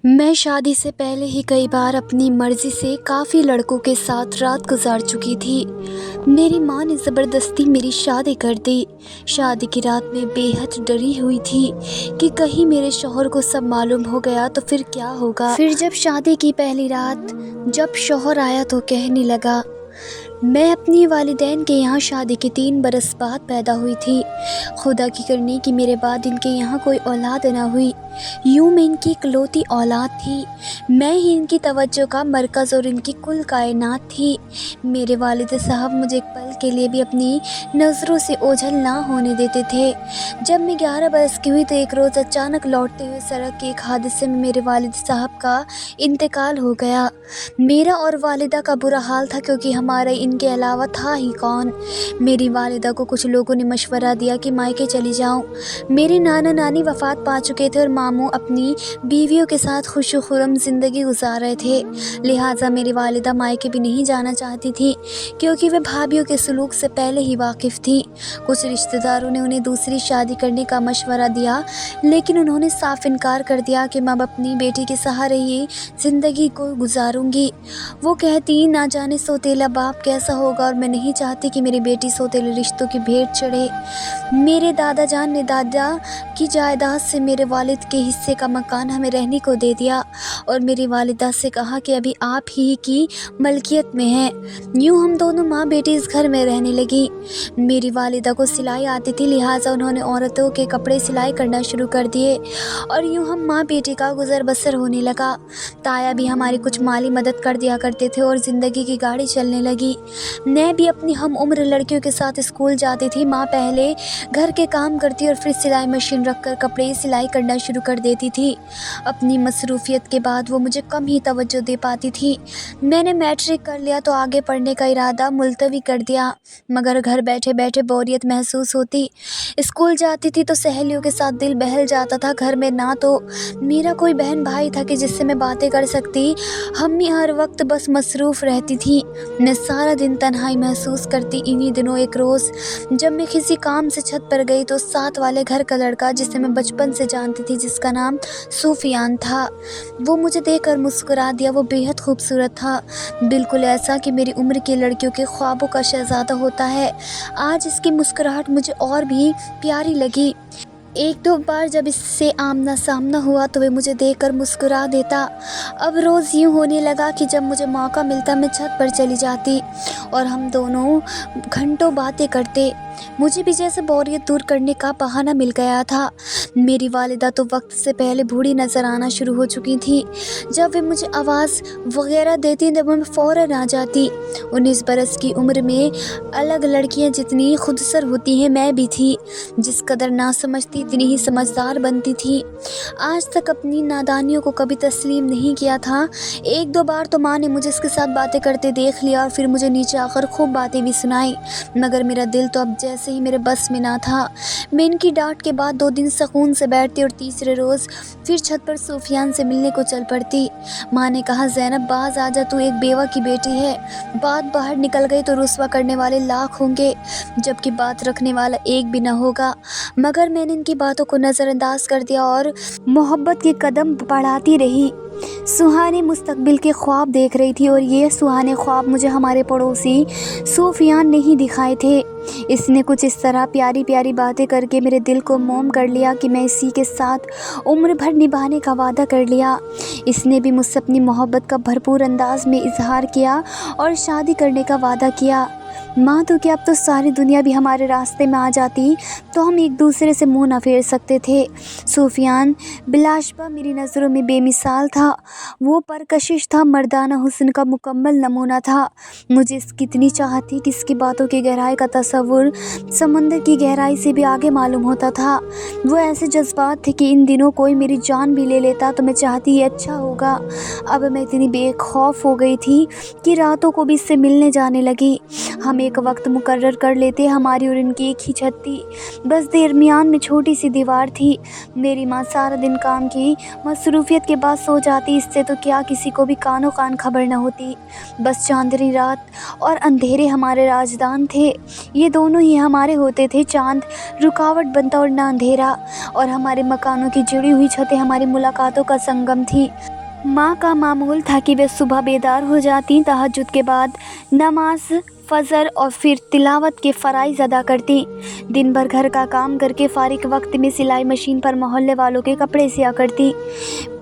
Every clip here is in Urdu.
میں شادی سے پہلے ہی کئی بار اپنی مرضی سے کافی لڑکوں کے ساتھ رات گزار چکی تھی۔ میری ماں نے زبردستی میری شادی کر دی۔ شادی کی رات میں بے حد ڈری ہوئی تھی کہ کہیں میرے شوہر کو سب معلوم ہو گیا تو پھر کیا ہوگا۔ پھر جب شادی کی پہلی رات جب شوہر آیا تو کہنے لگا، میں اپنی والدین کے یہاں شادی کے 3 برس بعد پیدا ہوئی تھی۔ خدا کی کرنی کہ میرے بعد ان کے یہاں کوئی اولاد نہ ہوئی، یوں میں ان کی اکلوتی اولاد تھی۔ میں ہی ان کی توجہ کا مرکز اور ان کی کل کائنات تھی۔ میرے والد صاحب مجھے ایک پل کے لیے بھی اپنی نظروں سے اوجھل نہ ہونے دیتے تھے۔ جب میں 11 برس کی ہوئی تو ایک روز اچانک لوٹتے ہوئے سڑک کے ایک حادثے میں میرے والد صاحب کا انتقال ہو گیا۔ میرا اور والدہ کا برا حال تھا کیونکہ ہمارے ان کے علاوہ تھا ہی کون۔ میری والدہ کو کچھ لوگوں نے مشورہ دیا کہ مائکے چلی جاؤں۔ میرے نانا نانی وفات پا چکے تھے اور ماموں اپنی بیویوں کے ساتھ خوش و خرم زندگی گزار رہے تھے، لہٰذا میری والدہ مائکے بھی نہیں جانا چاہتی تھی کیونکہ وہ بھابھیوں کے سلوک سے پہلے ہی واقف تھی۔ کچھ رشتہ داروں نے انہیں دوسری شادی کرنے کا مشورہ دیا لیکن انہوں نے صاف انکار کر دیا کہ میں اپنی بیٹی کے سہارے ہی زندگی کو گزاروں گی۔ وہ کہتی نہ جانے سوتیلا باپ کیسا ہوگا اور میں نہیں چاہتی کہ میری بیٹی سوتیلے رشتوں کی بھیٹ چڑھے۔ میرے دادا جان نے دادا کی جائیداد سے میرے والد کے حصے کا مکان ہمیں رہنے کو دے دیا اور میری والدہ سے کہا کہ ابھی آپ ہی کی ملکیت میں ہے۔ یوں ہم دونوں ماں بیٹی اس گھر میں رہنے لگی۔ میری والدہ کو سلائی آتی تھی، لہٰذا انہوں نے عورتوں کے کپڑے سلائی کرنا شروع کر دیے اور یوں ہم ماں بیٹی کا گزر بسر ہونے لگا۔ تایا بھی ہماری کچھ مالی مدد کر دیا کرتے تھے اور زندگی کی گاڑی چلنے لگی۔ میں بھی اپنی ہم عمر لڑکیوں کے ساتھ اسکول جاتی تھی۔ ماں پہلے گھر کے کام کرتی اور پھر سلائی مشین رکھ کر کپڑے سلائی کرنا شروع کر دیتی تھی۔ اپنی مصروفیت کے بعد وہ مجھے کم ہی توجہ دے پاتی تھی۔ میں نے میٹرک کر لیا تو آگے پڑھنے کا ارادہ ملتوی کر دیا، مگر گھر بیٹھے بیٹھے بوریت محسوس ہوتی۔ اسکول جاتی تھی تو سہیلیوں کے ساتھ دل بہل جاتا تھا۔ گھر میں نہ تو میرا کوئی بہن بھائی تھا کہ جس سے میں باتیں کر سکتی، امی ہر وقت بس مصروف رہتی تھی۔ میں سارا دن تنہائی محسوس کرتی۔ انہی دنوں ایک روز جب میں کسی کام سے چھت پر گئی تو ساتھ والے گھر کا لڑکا جسے میں بچپن سے جانتی تھی، جس کا نام سفیان تھا، وہ مجھے دیکھ کر مسکرا دیا۔ وہ بے حد خوبصورت تھا، بالکل ایسا کہ میری عمر کی لڑکیوں کے خوابوں کا شہزادہ ہوتا ہے۔ آج اس کی مسکراہٹ مجھے اور بھی پیاری لگی۔ ایک دو بار جب اس سے آمنا سامنا ہوا تو وہ مجھے دیکھ کر مسکرا دیتا۔ اب روز یوں ہونے لگا کہ جب مجھے موقع ملتا میں چھت پر چلی جاتی اور ہم دونوں گھنٹوں باتیں کرتے۔ مجھے بھی جیسے بوریت دور کرنے کا بہانہ مل گیا تھا۔ میری والدہ تو وقت سے پہلے بوڑھی نظر آنا شروع ہو چکی تھی۔ جب وہ مجھے آواز وغیرہ دیتی تو میں فوراً آ جاتی۔ 19 برس کی عمر میں الگ لڑکیاں جتنی خودسر ہوتی ہیں میں بھی تھی، جس قدر نہ سمجھتی اتنی ہی سمجھدار بنتی تھی۔ آج تک اپنی نادانیوں کو کبھی تسلیم نہیں کیا تھا۔ ایک دو بار تو ماں نے مجھے اس کے ساتھ باتیں کرتے دیکھ لیا اور پھر مجھے نیچے آ کر خوب باتیں بھی سنائی، مگر میرا دل تو اب جیسے ہی میرے بس میں نہ تھا۔ میں ان کی ڈانٹ کے بعد 2 دن سکون سے بیٹھتی اور تیسرے روز پھر چھت پر سفیان سے ملنے کو چل پڑتی۔ ماں نے کہا، زینب باز آجا، تو ایک بیوہ کی بیٹی ہے، بات باہر نکل گئی تو رسوا کرنے والے لاکھ ہوں گے جبکہ بات رکھنے والا ایک بھی نہ ہوگا۔ مگر میں نے ان کی باتوں کو نظر انداز کر دیا اور محبت کے قدم بڑھاتی رہی۔ سہانے مستقبل کے خواب دیکھ رہی تھی اور یہ سہانے خواب مجھے ہمارے پڑوسی سفیان نے ہی دکھائے تھے۔ اس نے کچھ اس طرح پیاری پیاری باتیں کر کے میرے دل کو موم کر لیا کہ میں اسی کے ساتھ عمر بھر نبھانے کا وعدہ کر لیا۔ اس نے بھی مجھ سے اپنی محبت کا بھرپور انداز میں اظہار کیا اور شادی کرنے کا وعدہ کیا۔ ماں تو کیا، اب تو ساری دنیا بھی ہمارے راستے میں آ جاتی تو ہم ایک دوسرے سے منہ نہ پھیر سکتے تھے۔ سفیان بلاشبہ میری نظروں میں بے مثال تھا۔ وہ پرکشش تھا، مردانہ حسن کا مکمل نمونہ تھا۔ مجھے اس کی اتنی چاہت تھی کہ اس کی باتوں کی گہرائی کا تصور سمندر کی گہرائی سے بھی آگے معلوم ہوتا تھا۔ وہ ایسے جذبات تھے کہ ان دنوں کوئی میری جان بھی لے لیتا تو میں چاہتی یہ اچھا ہوگا۔ اب میں اتنی بے خوف ہو گئی تھی کہ راتوں کو بھی اس سے ملنے جانے لگی۔ ہم ایک وقت مقرر کر لیتے، ہماری اور ان کی ایک ہی چھت تھی، بس درمیان میں چھوٹی سی دیوار تھی۔ میری ماں سارا دن کام کی مصروفیت کے بعد سو جاتی، اس سے تو کیا کسی کو بھی کانوں کان خبر نہ ہوتی۔ بس چاندنی رات اور اندھیرے ہمارے راجدان تھے، یہ دونوں ہی ہمارے ہوتے تھے۔ چاند رکاوٹ بنتا اور نہ اندھیرا، اور ہمارے مکانوں کی جڑی ہوئی چھتیں ہماری ملاقاتوں کا سنگم تھی۔ ماں کا معمول تھا کہ وہ صبح بیدار ہو جاتی، تہجد کے بعد نماز فجر اور پھر تلاوت کے فرائض ادا کرتی، دن بھر گھر کا کام کر کے فارغ وقت میں سلائی مشین پر محلے والوں کے کپڑے سیا کرتی،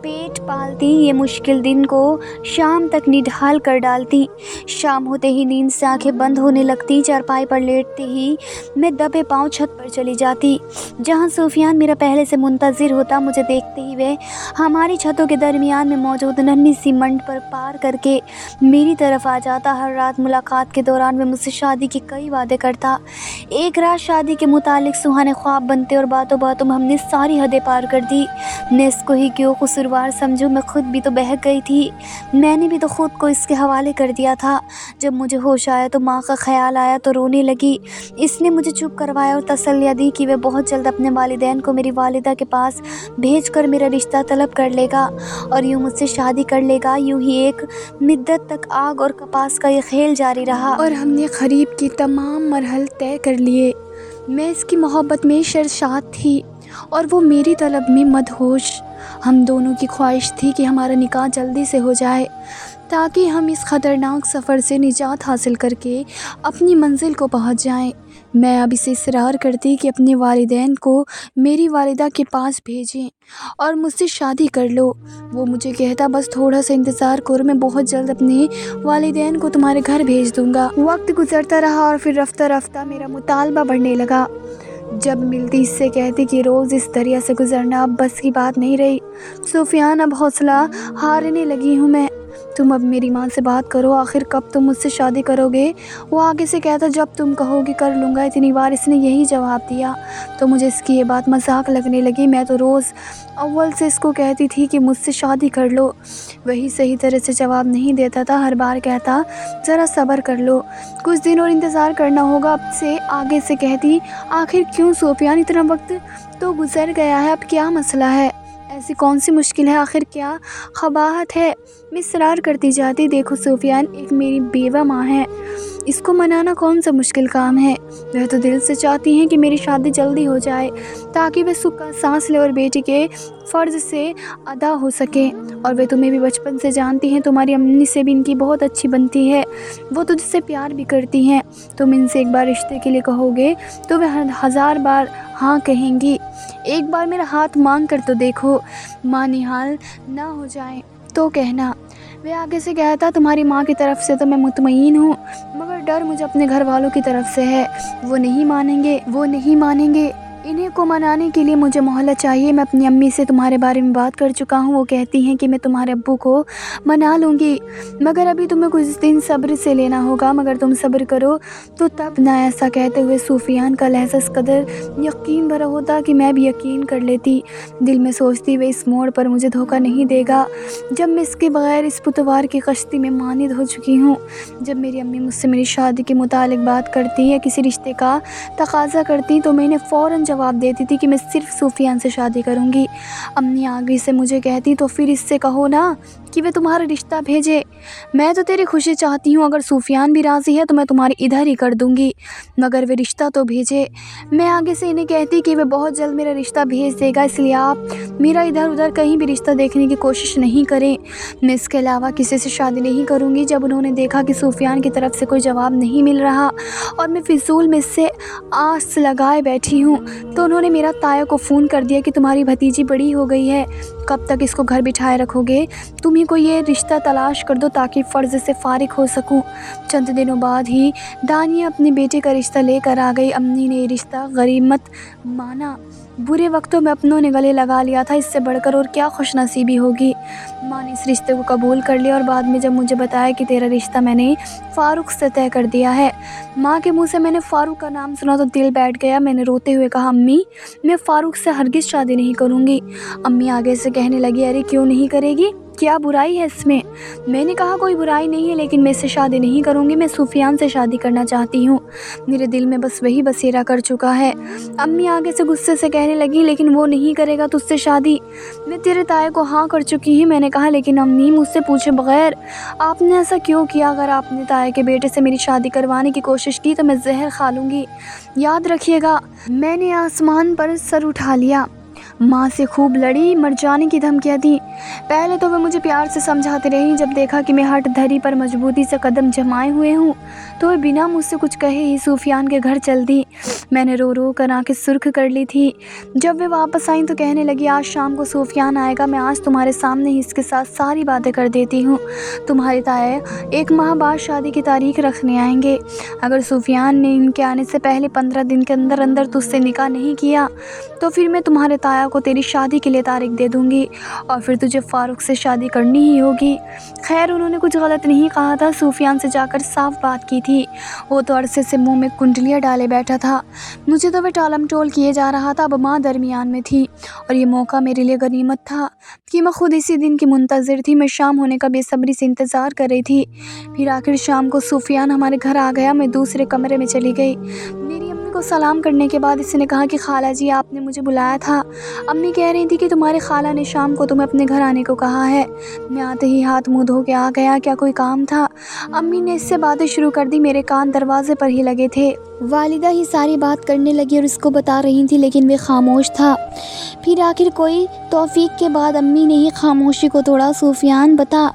پیٹ پالتی، یہ مشکل دن کو شام تک نڈھال کر ڈالتی۔ شام ہوتے ہی نیند سے آنکھیں بند ہونے لگتی، چارپائی پر لیٹتے ہی میں دبے پاؤں چھت پر چلی جاتی، جہاں سفیان میرا پہلے سے منتظر ہوتا۔ مجھے دیکھتے ہی وہ ہماری چھتوں کے درمیان میں موجود ننھی سی منڈ پر پار کر کے میری طرف آ جاتا۔ ہر رات ملاقات کے دوران وہ مجھ سے شادی کے کئی وعدے کرتا۔ ایک رات شادی کے متعلق سہانے خواب بنتے اور باتوں باتوں میں ہم نے ساری حدیں پار کر دی۔ میں اس کو ہی کیوں قصوروار سمجھوں، میں خود بھی تو بہک گئی تھی، میں نے بھی تو خود کو اس کے حوالے کر دیا تھا۔ جب مجھے ہوش آیا تو ماں کا خیال آیا تو رونے لگی۔ اس نے مجھے چپ کروایا اور تسلیاں دی کہ وہ بہت جلد اپنے والدین کو میری والدہ کے پاس بھیج کر میرا رشتہ طلب کر لے گا اور یوں مجھ سے شادی کر لے گا۔ یوں ہی ایک مدت تک آگ اور کپاس کا یہ کھیل جاری رہا اور ہم نے قریب کے تمام مراحل طے کر لیے۔ میں اس کی محبت میں سرشار تھی اور وہ میری طلب میں مدہوش۔ ہم دونوں کی خواہش تھی کہ ہمارا نکاح جلدی سے ہو جائے تاکہ ہم اس خطرناک سفر سے نجات حاصل کر کے اپنی منزل کو پہنچ جائیں۔ میں اب اسے اصرار کرتی کہ اپنے والدین کو میری والدہ کے پاس بھیجیں اور مجھ سے شادی کر لو۔ وہ مجھے کہتا بس تھوڑا سا انتظار کرو، میں بہت جلد اپنے والدین کو تمہارے گھر بھیج دوں گا۔ وقت گزرتا رہا اور پھر رفتہ رفتہ میرا مطالبہ بڑھنے لگا۔ جب ملتی اس سے کہتی کہ روز اس دریا سے گزرنا اب بس کی بات نہیں رہی سفیان، اب حوصلہ ہارنے لگی ہوں میں، تم اب میری ماں سے بات کرو، آخر کب تم مجھ سے شادی کرو گے؟ وہ آگے سے کہتا جب تم کہو گے کر لوں گا۔ اتنی بار اس نے یہی جواب دیا تو مجھے اس کی یہ بات مذاق لگنے لگی۔ میں تو روز اول سے اس کو کہتی تھی کہ مجھ سے شادی کر لو، وہی صحیح طرح سے جواب نہیں دیتا تھا، ہر بار کہتا ذرا صبر کر لو، کچھ دن اور انتظار کرنا ہوگا۔ اب سے آگے سے کہتی آخر کیوں سفیان، اتنا وقت تو گزر گیا ہے، اب کیا مسئلہ ہے؟ ایسی کون سی مشکل ہے؟ آخر کیا قباحت ہے؟ میں اصرار کرتی جاتی دیکھو سفیان ایک میری بیوہ ماں ہے، اس کو منانا کون سا مشکل کام ہے؟ وہ تو دل سے چاہتی ہیں کہ میری شادی جلدی ہو جائے تاکہ وہ سکھ کا سانس لے اور بیٹی کے فرض سے ادا ہو سکے، اور وہ تمہیں بھی بچپن سے جانتی ہیں، تمہاری امی سے بھی ان کی بہت اچھی بنتی ہے، وہ تجھ سے پیار بھی کرتی ہیں، تم ان سے ایک بار رشتے کے لیے کہو گے تو وہ 1000 بار ہاں کہیں گی، ایک بار میرا ہاتھ مانگ کر تو دیکھو، ماں نہال نہ ہو جائیں تو کہنا۔ وہ آگے سے کہتا تمہاری ماں کی طرف سے تو میں مطمئن ہوں، مگر ڈر مجھے اپنے گھر والوں کی طرف سے ہے، وہ نہیں مانیں گے، انہیں کو منانے کے لیے مجھے مہلت چاہیے۔ میں اپنی امی سے تمہارے بارے میں بات کر چکا ہوں، وہ کہتی ہیں کہ میں تمہارے ابو کو منا لوں گی، مگر ابھی تمہیں کچھ دن صبر سے لینا ہوگا، مگر تم صبر کرو تو تب نہ۔ ایسا کہتے ہوئے سفیان کا لہجہ اس قدر یقین بھرا ہوتا کہ میں بھی یقین کر لیتی، دل میں سوچتی وہ اس موڑ پر مجھے دھوکہ نہیں دے گا جب میں اس کے بغیر اس پتوار کی کشتی میں ماند ہو چکی ہوں۔ جب میری امی مجھ سے میری شادی کے متعلق بات کرتی یا کسی رشتے کا تقاضا کرتی تو میں انہیں فوراً جواب دیتی تھی کہ میں صرف سفیان سے شادی کروں گی۔ امی آگے سے مجھے کہتی تو پھر اس سے کہو نا کہ وہ تمہارا رشتہ بھیجے، میں تو تیری خوشی چاہتی ہوں، اگر سفیان بھی راضی ہے تو میں تمہاری ادھر ہی کر دوں گی، مگر وہ رشتہ تو بھیجے۔ میں آگے سے انہیں کہتی کہ وہ بہت جلد میرا رشتہ بھیج دے گا، اس لیے آپ میرا ادھر ادھر کہیں بھی رشتہ دیکھنے کی کوشش نہیں کریں، میں اس کے علاوہ کسی سے شادی نہیں کروں گی۔ جب انہوں نے دیکھا کہ سفیان کی طرف سے کوئی جواب نہیں مل رہا اور میں فضول میں اس سے آس لگائے بیٹھی ہوں تو انہوں نے میرا تایا کو فون کر دیا کہ تمہاری بھتیجی بڑی ہو گئی ہے، کب تک اس کو گھر بٹھائے رکھو گے، تم ہی کو یہ رشتہ تلاش کر دو تاکہ فرض سے فارغ ہو سکوں۔ چند دنوں بعد ہی دانیہ اپنے بیٹے کا رشتہ لے کر آ گئی۔ امی نے یہ رشتہ غنیمت مانا، برے وقتوں میں اپنوں نے گلے لگا لیا تھا، اس سے بڑھ کر اور کیا خوش نصیبی ہوگی۔ ماں نے اس رشتے کو قبول کر لیا اور بعد میں جب مجھے بتایا کہ تیرا رشتہ میں نے فاروق سے طے کر دیا ہے، ماں کے منہ سے میں نے فاروق کا نام سنا تو دل بیٹھ گیا۔ میں نے روتے ہوئے کہا امی میں فاروق سے ہرگز شادی نہیں کروں گی۔ امی آگے سے کہنے لگی ارے کیوں نہیں کرے گی، کیا برائی ہے اس میں؟ میں نے کہا کوئی برائی نہیں ہے، لیکن میں اس سے شادی نہیں کروں گی، میں سفیان سے شادی کرنا چاہتی ہوں، میرے دل میں بس وہی بسیرا کر چکا ہے۔ امی آگے سے غصے سے کہنے لگی لیکن وہ نہیں کرے گا تجھ سے شادی، میں تیرے تائے کو ہاں کر چکی ہوں۔ میں نے کہا لیکن امی مجھ سے پوچھے بغیر آپ نے ایسا کیوں کیا؟ اگر آپ نے تائے کے بیٹے سے میری شادی کروانے کی کوشش کی تو میں زہر کھا لوں گی، یاد رکھیے گا۔ میں نے آسمان پر سر اٹھا لیا، ماں سے خوب لڑی، مر جانے کی دھمکیاں دی۔ پہلے تو وہ مجھے پیار سے سمجھاتے رہی، جب دیکھا کہ میں ہٹ دھری پر مضبوطی سے قدم جمائے ہوئے ہوں تو وہ بنا مجھ سے کچھ کہے ہی سفیان کے گھر چل دی۔ میں نے رو رو کر آنکھیں سرخ کر لی تھی۔ جب وہ واپس آئیں تو کہنے لگی آج شام کو سفیان آئے گا، میں آج تمہارے سامنے ہی اس کے ساتھ ساری باتیں کر دیتی ہوں، تمہارے تائے 1 ماہ بعد شادی کی تاریخ رکھنے آئیں گے، اگر سفیان نے ان کے آنے سے پہلے 15 دن کے اندر اندر تجھ سے نکاح نہیں کیا تو پھر میں تمہارے تایا کو تیری شادی کے لیے تاریخ دے دوں گی اور پھر تجھے فاروق سے شادی کرنی ہی ہوگی۔ خیر انہوں نے کچھ غلط نہیں کہا تھا، سفیان سے جا کر صاف بات کی تھی، وہ تو عرصے سے منہ میں کنڈلیاں ڈالے بیٹھا تھا، مجھے تو وہ ٹالم ٹول کیے جا رہا تھا۔ اب ماں درمیان میں تھی اور یہ موقع میرے لیے غنیمت تھا کہ میں خود اسی دن کی منتظر تھی، میں شام ہونے کا بے صبری سے انتظار کر رہی تھی۔ پھر آخر شام کو سفیان ہمارے گھر آ گیا، میں دوسرے کمرے میں چلی گئی۔ میری امی کو سلام کرنے کے بعد اس نے کہا کہ خالہ جی آپ نے مجھے بلایا تھا، امی کہہ رہی تھی کہ تمہارے خالہ نے شام کو تمہیں اپنے گھر آنے کو کہا ہے۔ میں آتے ہی ہاتھ منہ دھو کے آ گیا، کیا کوئی کام تھا؟ امی نے اس سے باتیں شروع کر دی، میرے کان دروازے پر ہی لگے تھے۔ والدہ ہی ساری بات کرنے لگی اور اس کو بتا رہی تھی لیکن وہ خاموش تھا۔ پھر آخر کوئی توفیق کے بعد امی نے ہی خاموشی کو توڑا، سفیان بتا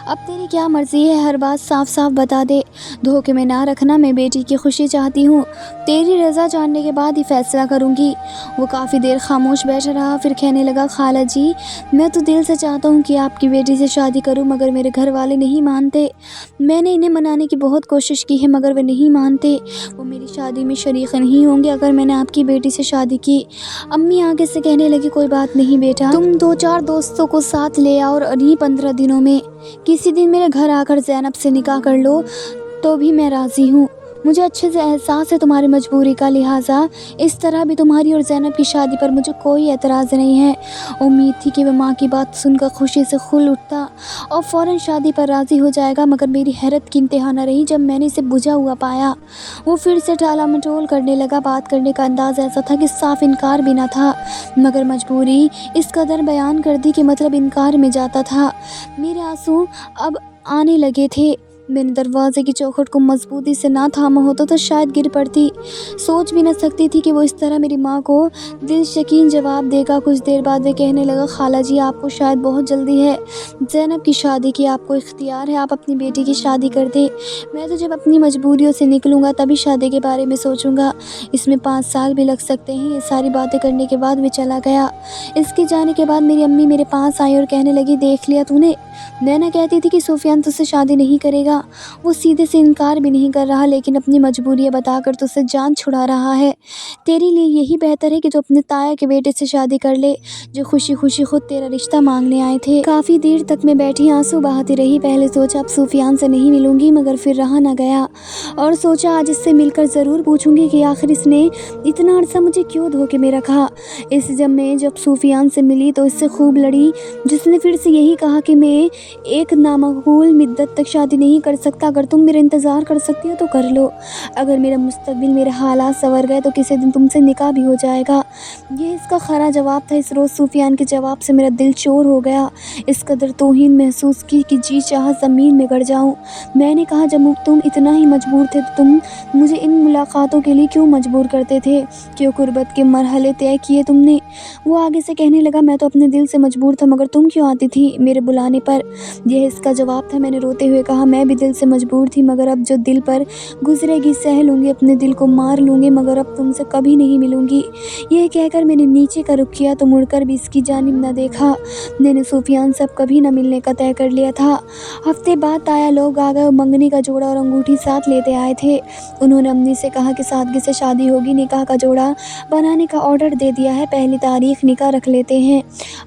اب تیری کیا مرضی ہے، ہر بات صاف صاف بتا دے، دھوکے میں نہ رکھنا، میں بیٹی کی خوشی چاہتی ہوں، تیری رضا جاننے کے بعد ہی فیصلہ کروں گی۔ وہ کافی دیر خاموش بیٹھا رہا، پھر کہنے لگا خالہ جی میں تو دل سے چاہتا ہوں کہ آپ کی بیٹی سے شادی کروں، مگر میرے گھر والے نہیں مانتے، میں نے انہیں منانے کی بہت کوشش کی ہے مگر وہ نہیں مانتے، وہ میری شادی میں شریک نہیں ہوں گے اگر میں نے آپ کی بیٹی سے شادی کی۔ امی آگے سے کہنے لگی کوئی بات نہیں بیٹا، تم 2-4 دوستوں کو ساتھ لے آؤ اور انہیں 15 دنوں میں کسی دن میرے گھر آ کر زینب سے نکاح کر لو تو بھی میں راضی ہوں، مجھے اچھے سے احساس ہے تمہاری مجبوری کا، لہٰذا اس طرح بھی تمہاری اور زینب کی شادی پر مجھے کوئی اعتراض نہیں ہے۔ امید تھی کہ وہ ماں کی بات سن کر خوشی سے کھل اٹھتا اور فوراً شادی پر راضی ہو جائے گا، مگر میری حیرت کی انتہا نہ رہی جب میں نے اسے بجھا ہوا پایا۔ وہ پھر سے ٹالا مٹول کرنے لگا، بات کرنے کا انداز ایسا تھا کہ صاف انکار بھی نہ تھا، مگر مجبوری اس قدر بیان کر دی کہ مطلب انکار میں جاتا تھا۔ میرے آنسو اب آنے لگے تھے، میں نے دروازے کی چوکھٹ کو مضبوطی سے نہ تھاما ہوتا تو شاید گر پڑتی، سوچ بھی نہ سکتی تھی کہ وہ اس طرح میری ماں کو دل شکین جواب دے گا۔ کچھ دیر بعد وہ کہنے لگا خالہ جی آپ کو شاید بہت جلدی ہے زینب کی شادی کی، آپ کو اختیار ہے، آپ اپنی بیٹی کی شادی کر دیں، میں تو جب اپنی مجبوریوں سے نکلوں گا تبھی شادی کے بارے میں سوچوں گا، اس میں 5 سال بھی لگ سکتے ہیں۔ یہ ساری باتیں کرنے کے بعد وہ چلا گیا۔ اس کے جانے کے بعد میری امی میرے پاس آئی اور کہنے لگی دیکھ لیا تو نے، میں نہ کہتی تھی کہ سفیان تجھ سے شادی نہیں کرے گا، وہ سیدھے سے انکار بھی نہیں کر رہا لیکن اپنی مجبوریاں بتا کر تجھ سے جان چھڑا رہا ہے، تیرے لیے یہی بہتر ہے کہ تو اپنے تایا کے بیٹے سے شادی کر لے جو خوشی خوشی خود تیرا رشتہ مانگنے آئے تھے۔ کافی دیر تک میں بیٹھی آنسو بہاتی رہی، پہلے سوچا اب سفیان سے نہیں ملوں گی مگر پھر رہا نہ گیا اور سوچا آج اس سے مل کر ضرور پوچھوں گی کہ آخر اس نے اتنا عرصہ مجھے کیوں دھوکے میں رکھا۔ جب سفیان سے ملی تو اس سے خوب لڑی، جس نے پھر سے یہی کہا کہ میں ایک نامعقول مدت تک شادی نہیں کر سکتا، اگر تم میرا انتظار کر سکتی ہو تو کر لو، اگر میرا مستقبل میرے حالات سنور گئے تو کسی دن تم سے نکاح بھی ہو جائے گا۔ یہ اس کا کھرا جواب تھا۔ اس روز سفیان کے جواب سے میرا دل چور ہو گیا، اس قدر توہین محسوس کی کہ جی چاہا زمین میں گڑ جاؤں۔ میں نے کہا جب تم اتنا ہی مجبور تھے تو تم مجھے ان ملاقاتوں کے لیے کیوں مجبور کرتے تھے، کیوں قربت کے مرحلے طے کیے تم نے؟ وہ آگے سے کہنے لگا میں تو اپنے دل سے مجبور تھا مگر تم کیوں آتی تھی میرے بلانے پر؟ یہ اس کا جواب تھا۔ میں نے روتے ہوئے کہا میں بھی دل سے مجبور تھی مگر اب جو دل پر گزرے گی سہ لوں گی، اپنے دل کو مار لوں گی مگر اب تم سے کبھی نہیں ملوں گی۔ یہ کہہ کر میں نے نیچے کا رخ کیا تو مڑ کر بھی اس کی جانب نہ دیکھا۔ میں نے سفیان سے اب کبھی نہ ملنے کا طے کر لیا تھا۔ ہفتے بعد تایا لوگ آ گئے اور منگنی کا جوڑا اور انگوٹھی ساتھ لیتے آئے تھے۔ انہوں نے امی سے کہا کہ سادگی سے شادی ہوگی، نکاح کا جوڑا بنانے کا آرڈر دے دیا ہے، پہلی تاریخ نکاح رکھ لیتے ہیں،